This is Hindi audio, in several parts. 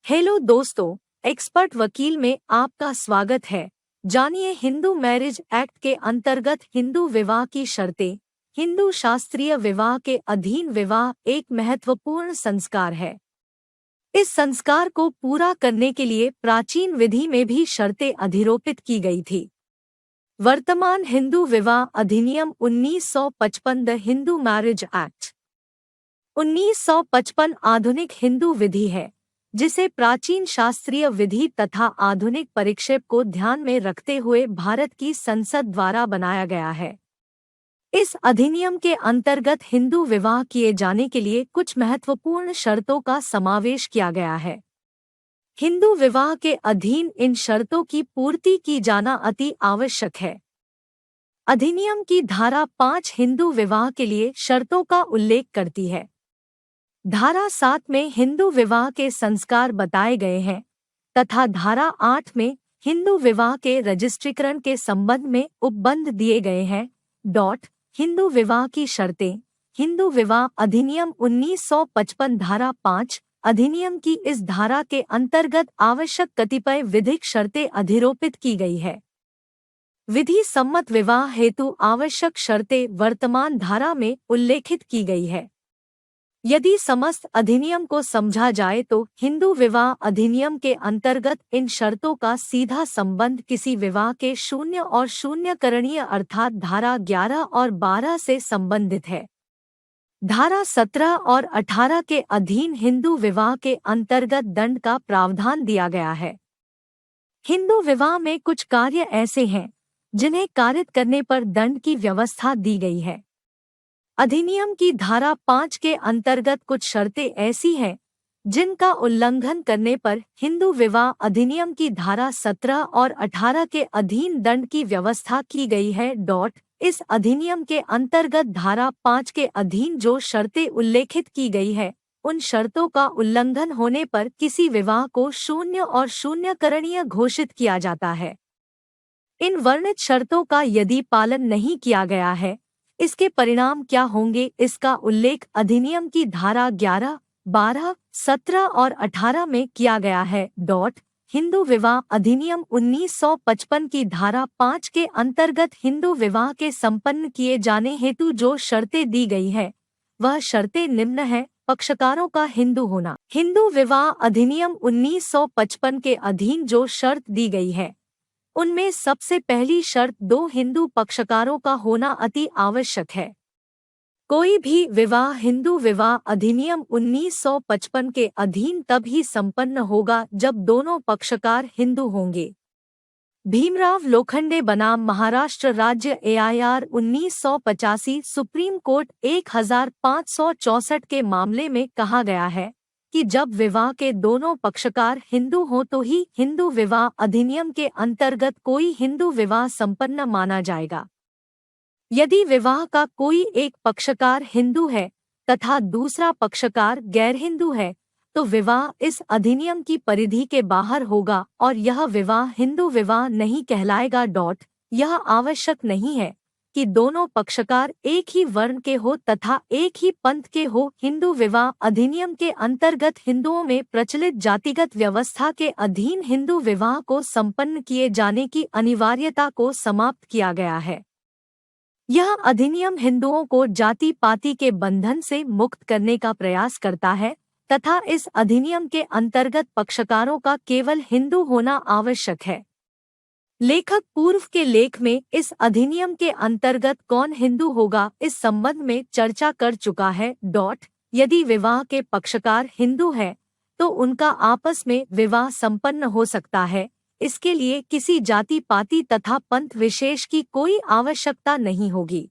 हेलो दोस्तों, एक्सपर्ट वकील में आपका स्वागत है। जानिए हिंदू मैरिज एक्ट के अंतर्गत हिंदू विवाह की शर्तें। हिंदू शास्त्रीय विवाह के अधीन विवाह एक महत्वपूर्ण संस्कार है। इस संस्कार को पूरा करने के लिए प्राचीन विधि में भी शर्तें अधिरोपित की गई थी। वर्तमान हिंदू विवाह अधिनियम 1955 द हिंदू मैरिज एक्ट 1955 आधुनिक हिंदू विधि है, जिसे प्राचीन शास्त्रीय विधि तथा आधुनिक परिक्षेप को ध्यान में रखते हुए भारत की संसद द्वारा बनाया गया है। इस अधिनियम के अंतर्गत हिंदू विवाह किए जाने के लिए कुछ महत्वपूर्ण शर्तों का समावेश किया गया है। हिंदू विवाह के अधीन इन शर्तों की पूर्ति की जाना अति आवश्यक है। अधिनियम की धारा 5 हिंदू विवाह के लिए शर्तों का उल्लेख करती है। धारा 7 में हिंदू विवाह के संस्कार बताए गए हैं तथा धारा 8 में हिंदू विवाह के रजिस्ट्रीकरण के संबंध में उपबंध दिए गए हैं। हिंदू विवाह की शर्तें। हिंदू विवाह अधिनियम 1955 धारा 5 अधिनियम की इस धारा के अंतर्गत आवश्यक कतिपय विधिक शर्तें अधिरोपित की गई है। विधि सम्मत विवाह हेतु आवश्यक शर्तें वर्तमान धारा में उल्लेखित की गई है। यदि समस्त अधिनियम को समझा जाए तो हिंदू विवाह अधिनियम के अंतर्गत इन शर्तों का सीधा संबंध किसी विवाह के शून्य और शून्यकरणीय अर्थात धारा 11 और 12 से संबंधित है। धारा 17 और 18 के अधीन हिंदू विवाह के अंतर्गत दंड का प्रावधान दिया गया है। हिंदू विवाह में कुछ कार्य ऐसे हैं जिन्हें कारित करने पर दंड की व्यवस्था दी गई है। अधिनियम की धारा 5 के अंतर्गत कुछ शर्तें ऐसी हैं जिनका उल्लंघन करने पर हिंदू विवाह अधिनियम की धारा 17 और 18 के अधीन दंड की व्यवस्था की गई है। इस अधिनियम के अंतर्गत धारा 5 के अधीन जो शर्तें उल्लेखित की गई है, उन शर्तों का उल्लंघन होने पर किसी विवाह को शून्य और शून्यकरणीय घोषित किया जाता है। इन वर्णित शर्तों का यदि पालन नहीं किया गया है, इसके परिणाम क्या होंगे, इसका उल्लेख अधिनियम की धारा 11, 12, 17 और 18 में किया गया है। हिंदू विवाह अधिनियम 1955 की धारा 5 के अंतर्गत हिंदू विवाह के संपन्न किए जाने हेतु जो शर्तें दी गई है, वह शर्तें निम्न है। पक्षकारों का हिंदू होना। हिंदू विवाह अधिनियम 1955 के अधीन जो शर्त दी गई है, उनमें सबसे पहली शर्त 2 हिंदू पक्षकारों का होना अति आवश्यक है। कोई भी विवाह हिंदू विवाह अधिनियम 1955 के अधीन तब ही संपन्न होगा जब दोनों पक्षकार हिंदू होंगे। भीमराव लोखंडे बनाम महाराष्ट्र राज्य AIR 1985 सुप्रीम कोर्ट 1564 के मामले में कहा गया है कि जब विवाह के दोनों पक्षकार हिंदू हों तो ही हिंदू विवाह अधिनियम के अंतर्गत कोई हिंदू विवाह संपन्न माना जाएगा। यदि विवाह का कोई एक पक्षकार हिंदू है तथा दूसरा पक्षकार गैर हिंदू है, तो विवाह इस अधिनियम की परिधि के बाहर होगा और यह विवाह हिंदू विवाह नहीं कहलाएगा। यह आवश्यक नहीं है कि दोनों पक्षकार एक ही वर्ण के हो तथा एक ही पंथ के हो। हिंदू विवाह अधिनियम के अंतर्गत हिंदुओं में प्रचलित जातिगत व्यवस्था के अधीन हिंदू विवाह को संपन्न किए जाने की अनिवार्यता को समाप्त किया गया है। यह अधिनियम हिंदुओं को जाति पाति के बंधन से मुक्त करने का प्रयास करता है तथा इस अधिनियम के अंतर्गत पक्षकारों का केवल हिंदू होना आवश्यक है। लेखक पूर्व के लेख में इस अधिनियम के अंतर्गत कौन हिंदू होगा इस संबंध में चर्चा कर चुका है। यदि विवाह के पक्षकार हिंदू हैं, तो उनका आपस में विवाह संपन्न हो सकता है। इसके लिए किसी जाति पाति तथा पंथ विशेष की कोई आवश्यकता नहीं होगी।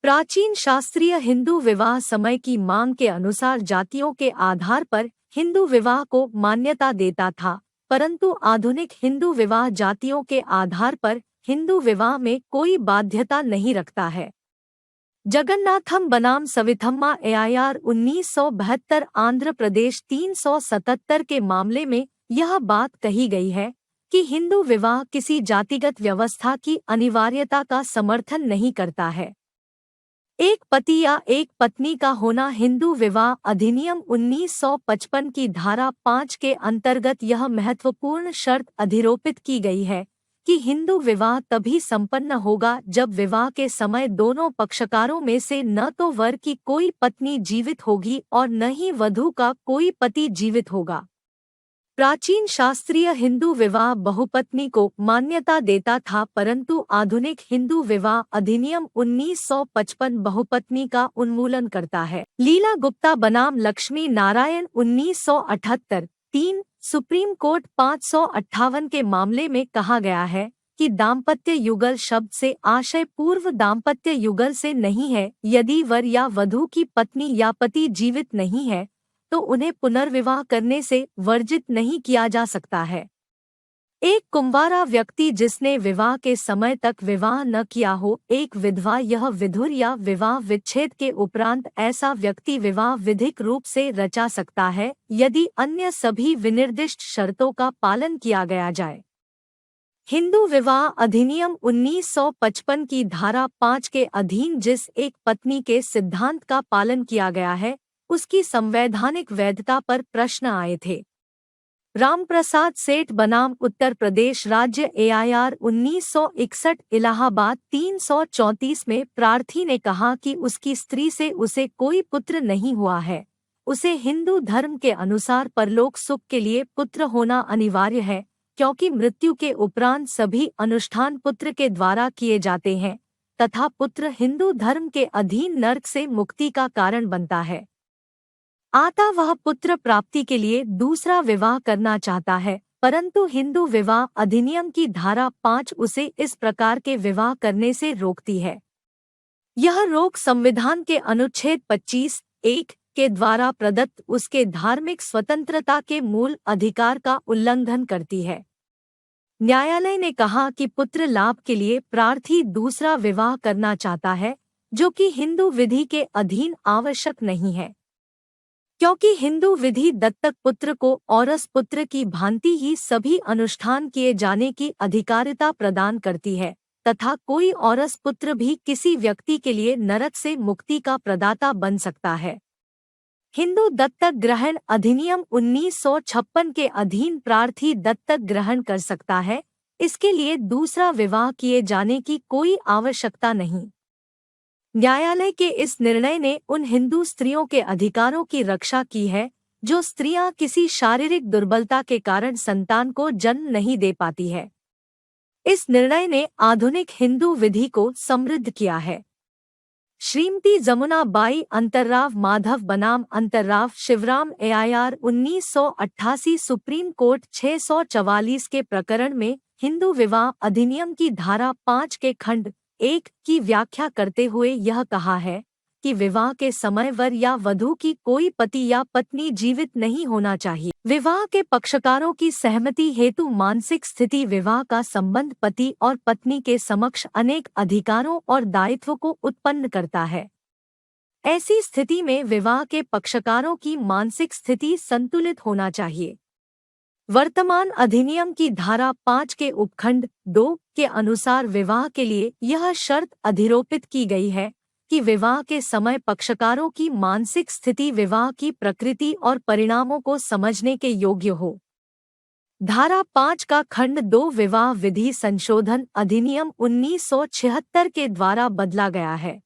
प्राचीन शास्त्रीय हिंदू विवाह समय की मांग के अनुसार जातियों के आधार पर हिंदू विवाह को मान्यता देता था, परंतु आधुनिक हिंदू विवाह जातियों के आधार पर हिंदू विवाह में कोई बाध्यता नहीं रखता है। जगन्नाथम बनाम सविथम्मा AIR 1972 आंध्र प्रदेश 377 के मामले में यह बात कही गई है कि हिंदू विवाह किसी जातिगत व्यवस्था की अनिवार्यता का समर्थन नहीं करता है। एक पति या एक पत्नी का होना हिंदू विवाह अधिनियम 1955 की धारा 5 के अंतर्गत यह महत्वपूर्ण शर्त अधिरोपित की गई है कि हिंदू विवाह तभी संपन्न होगा जब विवाह के समय दोनों पक्षकारों में से न तो वर की कोई पत्नी जीवित होगी और न ही वधू का कोई पति जीवित होगा। प्राचीन शास्त्रीय हिंदू विवाह बहुपत्नी को मान्यता देता था, परंतु आधुनिक हिंदू विवाह अधिनियम 1955 बहुपत्नी का उन्मूलन करता है। लीला गुप्ता बनाम लक्ष्मी नारायण 1978 3 सुप्रीम कोर्ट 558 के मामले में कहा गया है कि दाम्पत्य युगल शब्द से आशय पूर्व दाम्पत्य युगल से नहीं है। यदि वर या वधू की पत्नी या पति जीवित नहीं है तो उन्हें पुनर्विवाह करने से वर्जित नहीं किया जा सकता है। एक कुंवारा व्यक्ति जिसने विवाह के समय तक विवाह न किया हो, एक विधवा, यह विधुर या विवाह विच्छेद के उपरांत ऐसा व्यक्ति विवाह विधिक रूप से रचा सकता है यदि अन्य सभी विनिर्दिष्ट शर्तों का पालन किया गया जाए। हिंदू विवाह अधिनियम 1955 की धारा 5 के अधीन जिस एक पत्नी के सिद्धांत का पालन किया गया है उसकी संवैधानिक वैधता पर प्रश्न आए थे। रामप्रसाद सेठ बनाम उत्तर प्रदेश राज्य AIR 1961 इलाहाबाद 334 में प्रार्थी ने कहा कि उसकी स्त्री से उसे कोई पुत्र नहीं हुआ है। उसे हिंदू धर्म के अनुसार परलोक सुख के लिए पुत्र होना अनिवार्य है, क्योंकि मृत्यु के उपरांत सभी अनुष्ठान पुत्र के द्वारा किए जाते हैं तथा पुत्र हिंदू धर्म के अधीन नरक से मुक्ति का कारण बनता है। आता वह पुत्र प्राप्ति के लिए दूसरा विवाह करना चाहता है, परंतु हिंदू विवाह अधिनियम की धारा 5 उसे इस प्रकार के विवाह करने से रोकती है। यह रोक संविधान के अनुच्छेद 25(1) के द्वारा प्रदत्त उसके धार्मिक स्वतंत्रता के मूल अधिकार का उल्लंघन करती है। न्यायालय ने कहा कि पुत्र लाभ के लिए प्रार्थी दूसरा विवाह करना चाहता है, जो कि हिंदू विधि के अधीन आवश्यक नहीं है, क्योंकि हिंदू विधि दत्तक पुत्र को औरस पुत्र की भांति ही सभी अनुष्ठान किए जाने की अधिकारिता प्रदान करती है तथा कोई औरस पुत्र भी किसी व्यक्ति के लिए नरक से मुक्ति का प्रदाता बन सकता है। हिंदू दत्तक ग्रहण अधिनियम 1956 के अधीन प्रार्थी दत्तक ग्रहण कर सकता है, इसके लिए दूसरा विवाह किए जाने की कोई आवश्यकता नहीं। न्यायालय के इस निर्णय ने उन हिंदू स्त्रियों के अधिकारों की रक्षा की है जो स्त्रियां किसी शारीरिक दुर्बलता के कारण संतान को जन्म नहीं दे पाती है। इस निर्णय ने आधुनिक हिंदू विधि को समृद्ध किया है। श्रीमती जमुना बाई अंतर्राव माधव बनाम अंतर्राव शिवराम AIR 1988 सुप्रीम कोर्ट 644 के प्रकरण में हिंदू विवाह अधिनियम की धारा 5 के खंड 1 की व्याख्या करते हुए यह कहा है कि विवाह के समय वर या वधू की कोई पति या पत्नी जीवित नहीं होना चाहिए। विवाह के पक्षकारों की सहमति हेतु मानसिक स्थिति विवाह का संबंध पति और पत्नी के समक्ष अनेक अधिकारों और दायित्व को उत्पन्न करता है। ऐसी स्थिति में विवाह के पक्षकारों की मानसिक स्थिति संतुलित होना चाहिए। वर्तमान अधिनियम की धारा 5 के उपखंड 2 के अनुसार विवाह के लिए यह शर्त अधिरोपित की गई है कि विवाह के समय पक्षकारों की मानसिक स्थिति विवाह की प्रकृति और परिणामों को समझने के योग्य हो। धारा 5 का खंड 2 विवाह विधि संशोधन अधिनियम 1976 के द्वारा बदला गया है।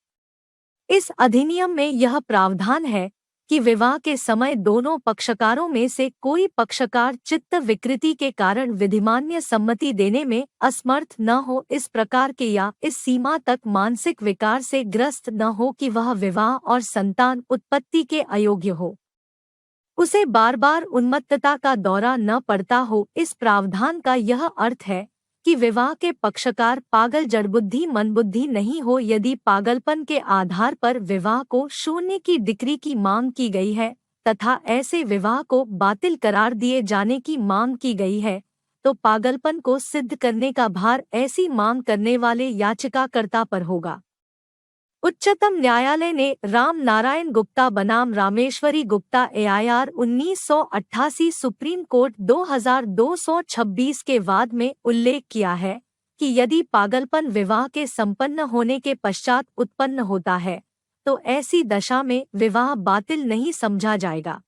इस अधिनियम में यह प्रावधान है कि विवाह के समय दोनों पक्षकारों में से कोई पक्षकार चित्त विकृति के कारण विधिमान्य सम्मति देने में असमर्थ न हो, इस प्रकार के या इस सीमा तक मानसिक विकार से ग्रस्त न हो कि वह विवाह और संतान उत्पत्ति के अयोग्य हो, उसे बार बार उन्मत्तता का दौरा न पड़ता हो। इस प्रावधान का यह अर्थ है कि विवाह के पक्षकार पागल जड़बुद्धि मनबुद्धि नहीं हो। यदि पागलपन के आधार पर विवाह को शून्य की डिग्री की मांग की गई है तथा ऐसे विवाह को बातिल करार दिए जाने की मांग की गई है, तो पागलपन को सिद्ध करने का भार ऐसी मांग करने वाले याचिकाकर्ता पर होगा। उच्चतम न्यायालय ने राम नारायण गुप्ता बनाम Rameshwari Gupta AIR 1988 supreme court 2226 के वाद में उल्लेख किया है कि यदि पागलपन विवाह के संपन्न होने के पश्चात उत्पन्न होता है तो ऐसी दशा में विवाह बातिल नहीं समझा जाएगा।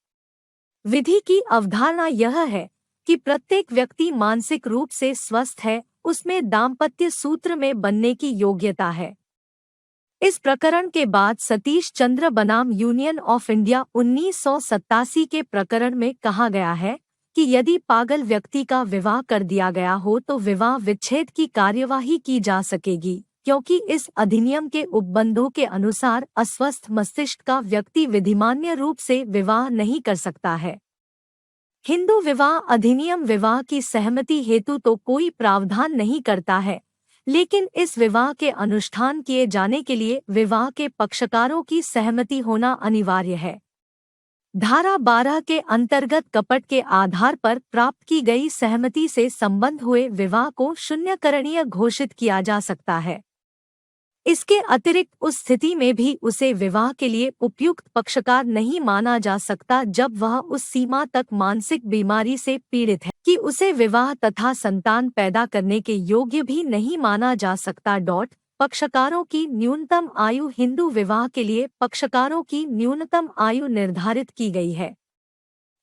विधि की अवधारणा यह है कि प्रत्येक व्यक्ति मानसिक रूप से स्वस्थ है, उसमें दाम्पत्य सूत्र में बनने की योग्यता है। इस प्रकरण के बाद सतीश चंद्र बनाम यूनियन ऑफ इंडिया 1987 के प्रकरण में कहा गया है कि यदि पागल व्यक्ति का विवाह कर दिया गया हो तो विवाह विच्छेद की कार्यवाही की जा सकेगी, क्योंकि इस अधिनियम के उपबंधों के अनुसार अस्वस्थ मस्तिष्क का व्यक्ति विधिमान्य रूप से विवाह नहीं कर सकता है। हिंदू विवाह अधिनियम विवाह की सहमति हेतु तो कोई प्रावधान नहीं करता है, लेकिन इस विवाह के अनुष्ठान किए जाने के लिए विवाह के पक्षकारों की सहमति होना अनिवार्य है। धारा 12 के अंतर्गत कपट के आधार पर प्राप्त की गई सहमति से संबंध हुए विवाह को शून्यकरणीय घोषित किया जा सकता है। इसके अतिरिक्त उस स्थिति में भी उसे विवाह के लिए उपयुक्त पक्षकार नहीं माना जा सकता जब वह उस सीमा तक मानसिक बीमारी से पीड़ित है कि उसे विवाह तथा संतान पैदा करने के योग्य भी नहीं माना जा सकता। पक्षकारों की न्यूनतम आयु हिंदू विवाह के लिए पक्षकारों की न्यूनतम आयु निर्धारित की गई है।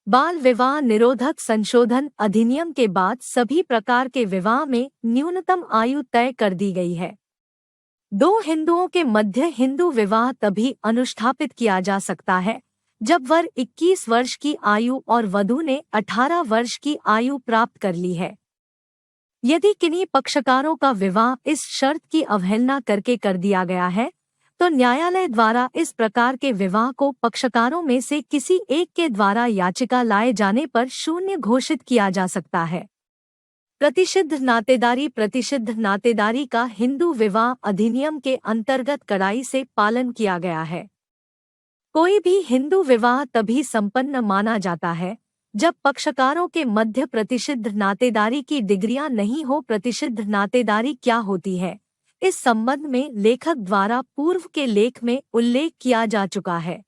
बाल विवाह निरोधक संशोधन अधिनियम के बाद सभी प्रकार के विवाह में न्यूनतम आयु तय कर दी गई है। दो हिंदुओं के मध्य हिंदू विवाह तभी अनुष्ठापित किया जा सकता है जब वर 21 वर्ष की आयु और वधू ने 18 वर्ष की आयु प्राप्त कर ली है। यदि किन्हीं पक्षकारों का विवाह इस शर्त की अवहेलना करके कर दिया गया है तो न्यायालय द्वारा इस प्रकार के विवाह को पक्षकारों में से किसी एक के द्वारा याचिका लाए जाने पर शून्य घोषित किया जा सकता है। प्रतिषिद्ध नातेदारी का हिंदू विवाह अधिनियम के अंतर्गत कड़ाई से पालन किया गया है। कोई भी हिंदू विवाह तभी संपन्न माना जाता है जब पक्षकारों के मध्य प्रतिषिद्ध नातेदारी की डिग्रियां नहीं हो। प्रतिषिद्ध नातेदारी क्या होती है, इस संबंध में लेखक द्वारा पूर्व के लेख में उल्लेख किया जा चुका है।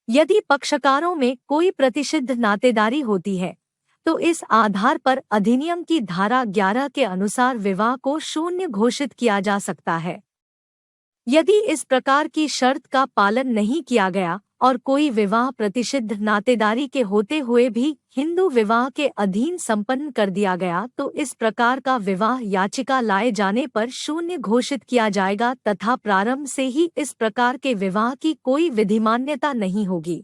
यदि पक्षकारों में कोई प्रतिषिद्ध नातेदारी होती है तो इस आधार पर अधिनियम की धारा 11 के अनुसार विवाह को शून्य घोषित किया जा सकता है। यदि इस प्रकार की शर्त का पालन नहीं किया गया और कोई विवाह प्रतिषिद्ध नातेदारी के होते हुए भी हिंदू विवाह के अधीन संपन्न कर दिया गया तो इस प्रकार का विवाह याचिका लाए जाने पर शून्य घोषित किया जाएगा तथा प्रारंभ से ही इस प्रकार के विवाह की कोई विधिमान्यता नहीं होगी।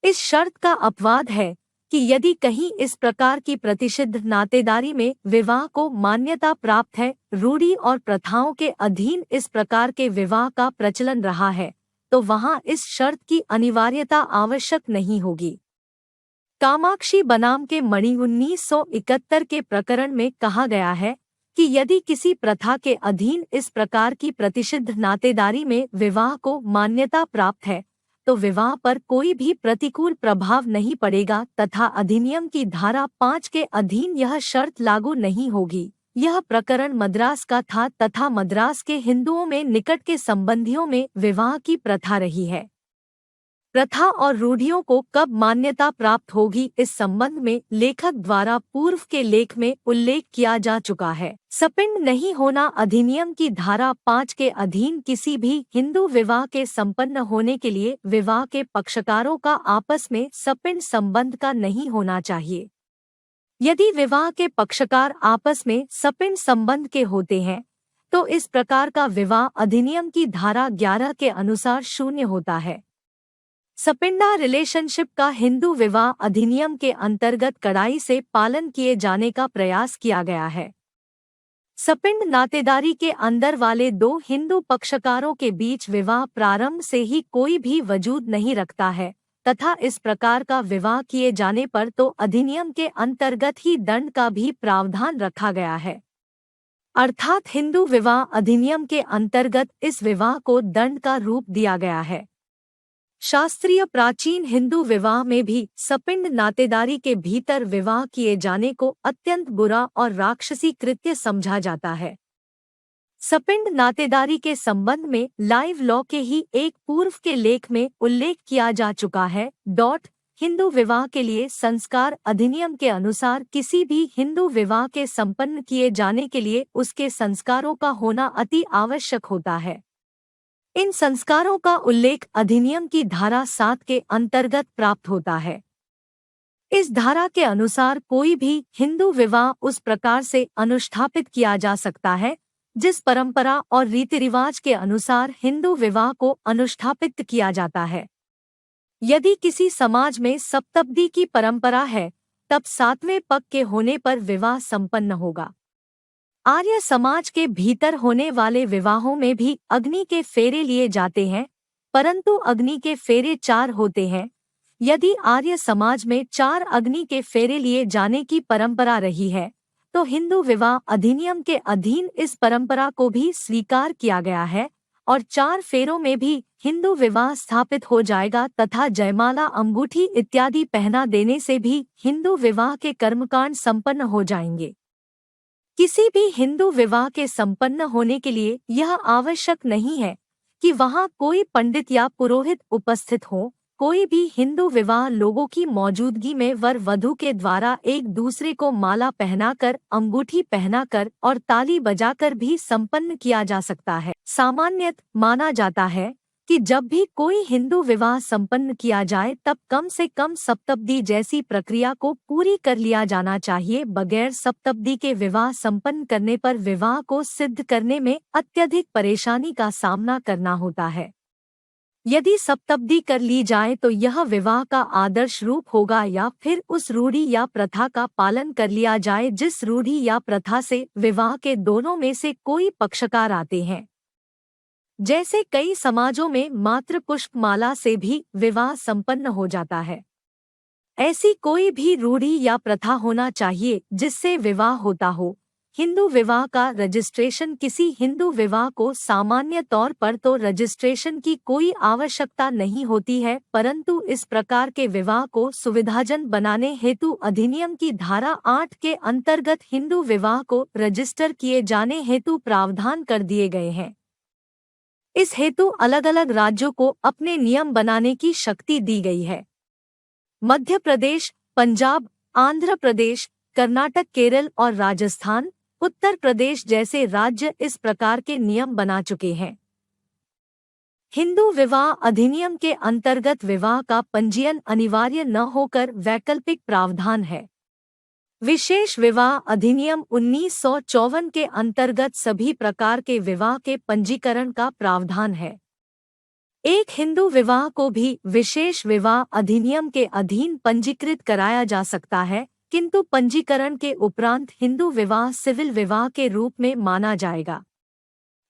इस शर्त का अपवाद है कि यदि कहीं इस प्रकार की प्रतिषिद्ध नातेदारी में विवाह को मान्यता प्राप्त है, रूढ़ी और प्रथाओं के अधीन इस प्रकार के विवाह का प्रचलन रहा है, तो वहां इस शर्त की अनिवार्यता आवश्यक नहीं होगी। कामाक्षी बनाम के मणि 1971 के प्रकरण में कहा गया है कि यदि किसी प्रथा के अधीन इस प्रकार की प्रतिषिद्ध नातेदारी में विवाह को मान्यता प्राप्त है तो विवाह पर कोई भी प्रतिकूल प्रभाव नहीं पड़ेगा तथा अधिनियम की धारा 5 के अधीन यह शर्त लागू नहीं होगी। यह प्रकरण मद्रास का था तथा मद्रास के हिंदुओं में निकट के संबंधियों में विवाह की प्रथा रही है। प्रथा और रूढ़ियों को कब मान्यता प्राप्त होगी इस संबंध में लेखक द्वारा पूर्व के लेख में उल्लेख किया जा चुका है। सपिंड नहीं होना अधिनियम की धारा 5 के अधीन किसी भी हिंदू विवाह के संपन्न होने के लिए विवाह के पक्षकारों का आपस में सपिंड संबंध का नहीं होना चाहिए। यदि विवाह के पक्षकार आपस में सपिंड संबंध के होते हैं तो इस प्रकार का विवाह अधिनियम की धारा 11 के अनुसार शून्य होता है। सपिंडा रिलेशनशिप का हिंदू विवाह अधिनियम के अंतर्गत कड़ाई से पालन किए जाने का प्रयास किया गया है। सपिंड नातेदारी के अंदर वाले दो हिंदू पक्षकारों के बीच विवाह प्रारंभ से ही कोई भी वजूद नहीं रखता है तथा इस प्रकार का विवाह किए जाने पर तो अधिनियम के अंतर्गत ही दंड का भी प्रावधान रखा गया है। अर्थात हिंदू विवाह अधिनियम के अंतर्गत इस विवाह को दंड का रूप दिया गया है। शास्त्रीय प्राचीन हिंदू विवाह में भी सपिंड नातेदारी के भीतर विवाह किए जाने को अत्यंत बुरा और राक्षसी कृत्य समझा जाता है। सपिंड नातेदारी के संबंध में लाइव लॉ के ही एक पूर्व के लेख में उल्लेख किया जा चुका है। हिंदू विवाह के लिए संस्कार अधिनियम के अनुसार किसी भी हिंदू विवाह के संपन्न किए जाने के लिए उसके संस्कारों का होना अति आवश्यक होता है। इन संस्कारों का उल्लेख अधिनियम की धारा 7 के अंतर्गत प्राप्त होता है। इस धारा के अनुसार कोई भी हिंदू विवाह उस प्रकार से अनुष्ठापित किया जा सकता है जिस परंपरा और रीति रिवाज के अनुसार हिंदू विवाह को अनुष्ठापित किया जाता है। यदि किसी समाज में सप्तपदी की परंपरा है, तब 7वें पग के होने पर विवाह संपन्न होगा। आर्य समाज के भीतर होने वाले विवाहों में भी अग्नि के फेरे लिए जाते हैं, परंतु अग्नि के फेरे 4 होते हैं। यदि आर्य समाज में 4 अग्नि के फेरे लिए जाने की परंपरा रही है, तो हिंदू विवाह अधिनियम के अधीन इस परंपरा को भी स्वीकार किया गया है और 4 फेरों में भी हिंदू विवाह स्थापित हो जाएगा तथा जयमाला, अंगूठी इत्यादि पहना देने से भी हिंदू विवाह के कर्मकांड संपन्न हो जाएंगे। किसी भी हिंदू विवाह के संपन्न होने के लिए यह आवश्यक नहीं है कि वहां कोई पंडित या पुरोहित उपस्थित हो। कोई भी हिंदू विवाह लोगों की मौजूदगी में वर वधू के द्वारा एक दूसरे को माला पहनाकर, अंगूठी पहनाकर और ताली बजाकर भी संपन्न किया जा सकता है। सामान्यतः माना जाता है कि जब भी कोई हिंदू विवाह संपन्न किया जाए तब कम से कम सप्तपदी जैसी प्रक्रिया को पूरी कर लिया जाना चाहिए। बगैर सप्तपदी के विवाह संपन्न करने पर विवाह को सिद्ध करने में अत्यधिक परेशानी का सामना करना होता है। यदि सप्तपदी कर ली जाए तो यह विवाह का आदर्श रूप होगा, या फिर उस रूढ़ी या प्रथा का पालन कर लिया जाए जिस रूढ़ी या प्रथा से विवाह के दोनों में से कोई पक्षकार आते हैं। जैसे कई समाजों में मात्र पुष्पमाला से भी विवाह संपन्न हो जाता है, ऐसी कोई भी रूढ़ी या प्रथा होना चाहिए जिससे विवाह होता हो। हिंदू विवाह का रजिस्ट्रेशन किसी हिंदू विवाह को सामान्य तौर पर तो रजिस्ट्रेशन की कोई आवश्यकता नहीं होती है, परंतु इस प्रकार के विवाह को सुविधाजनक बनाने हेतु अधिनियम की धारा 8 के अंतर्गत हिंदू विवाह को रजिस्टर किए जाने हेतु प्रावधान कर दिए गए हैं। इस हेतु अलग अलग राज्यों को अपने नियम बनाने की शक्ति दी गई है। मध्य प्रदेश, पंजाब, आंध्र प्रदेश, कर्नाटक, केरल और राजस्थान, उत्तर प्रदेश जैसे राज्य इस प्रकार के नियम बना चुके हैं। हिंदू विवाह अधिनियम के अंतर्गत विवाह का पंजीयन अनिवार्य न होकर वैकल्पिक प्रावधान है। विशेष विवाह अधिनियम 1954 के अंतर्गत सभी प्रकार के विवाह के पंजीकरण का प्रावधान है। एक हिंदू विवाह को भी विशेष विवाह अधिनियम के अधीन पंजीकृत कराया जा सकता है, किंतु पंजीकरण के उपरांत हिंदू विवाह सिविल विवाह के रूप में माना जाएगा।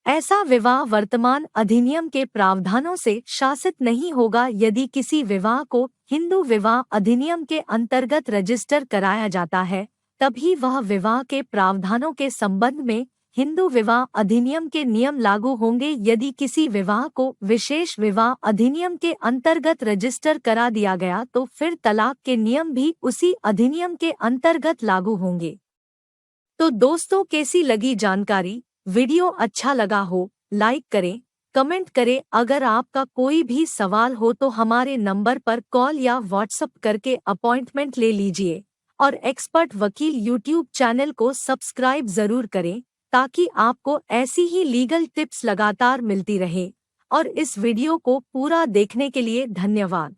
ऐसा विवाह वर्तमान अधिनियम के प्रावधानों से शासित नहीं होगा। यदि किसी विवाह को हिंदू विवाह अधिनियम के अंतर्गत रजिस्टर कराया जाता है, तभी वह विवाह के प्रावधानों के संबंध में हिंदू विवाह अधिनियम के नियम लागू होंगे। यदि किसी विवाह को विशेष विवाह अधिनियम के अंतर्गत रजिस्टर करा दिया गया तो फिर तलाक के नियम भी उसी अधिनियम के अंतर्गत लागू होंगे। तो दोस्तों, कैसी लगी जानकारी? वीडियो अच्छा लगा हो लाइक करें, कमेंट करें। अगर आपका कोई भी सवाल हो तो हमारे नंबर पर कॉल या व्हाट्सएप करके अपॉइंटमेंट ले लीजिए और एक्सपर्ट वकील यूट्यूब चैनल को सब्सक्राइब जरूर करें ताकि आपको ऐसी ही लीगल टिप्स लगातार मिलती रहे। और इस वीडियो को पूरा देखने के लिए धन्यवाद।